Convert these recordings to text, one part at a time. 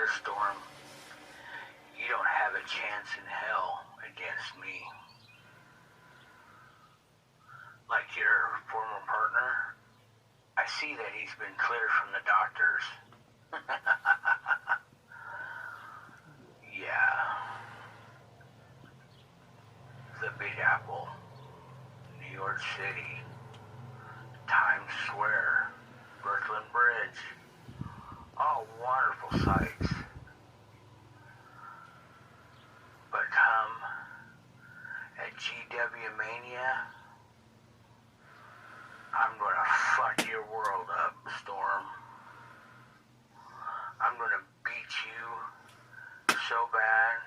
Thunderstorm, you don't have a chance in hell against me. Like your former partner, I see that he's been cleared from the doctors. Yeah. The Big Apple, New York City, Times Square, Brooklyn Bridge, all wonderful sights. But come at GWF MANIA, I'm gonna fuck your world up, Storm. I'm gonna beat you so bad,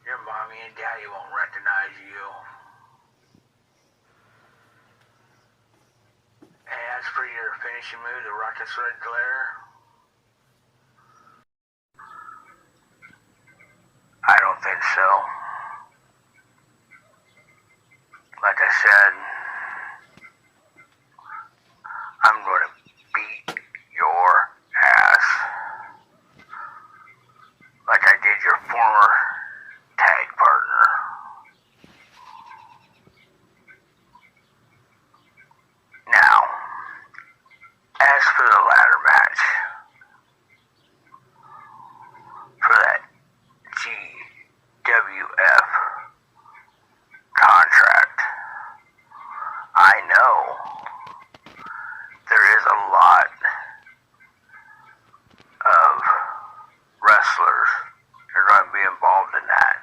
your mommy and daddy won't recognize you. And as for your finishing move, the Rocket's Red Glare, I don't think so. Like I said, I'm going to beat your ass like I did your former tag partner. Now, as for the ladder match, for that GWF contract, I know there is a lot of wrestlers that are going to be involved in that.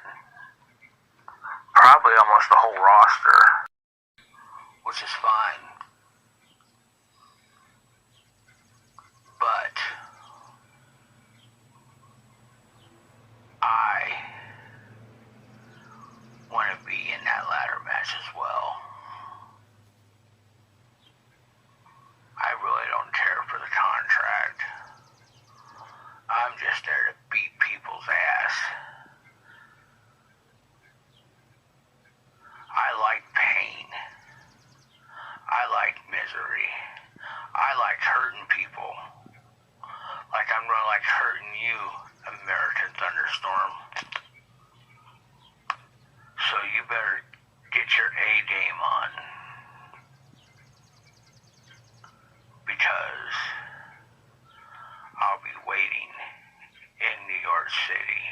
Probably almost the whole roster, which is fine. But I want to be in that ladder match as well. I really don't care for the contract. I'm just there to beat people's ass. I like pain. I like misery. I like hurting people. Like I'm gonna like hurting you, American Thunderstorm. So you better get your A game on. Because I'll be waiting in New York City.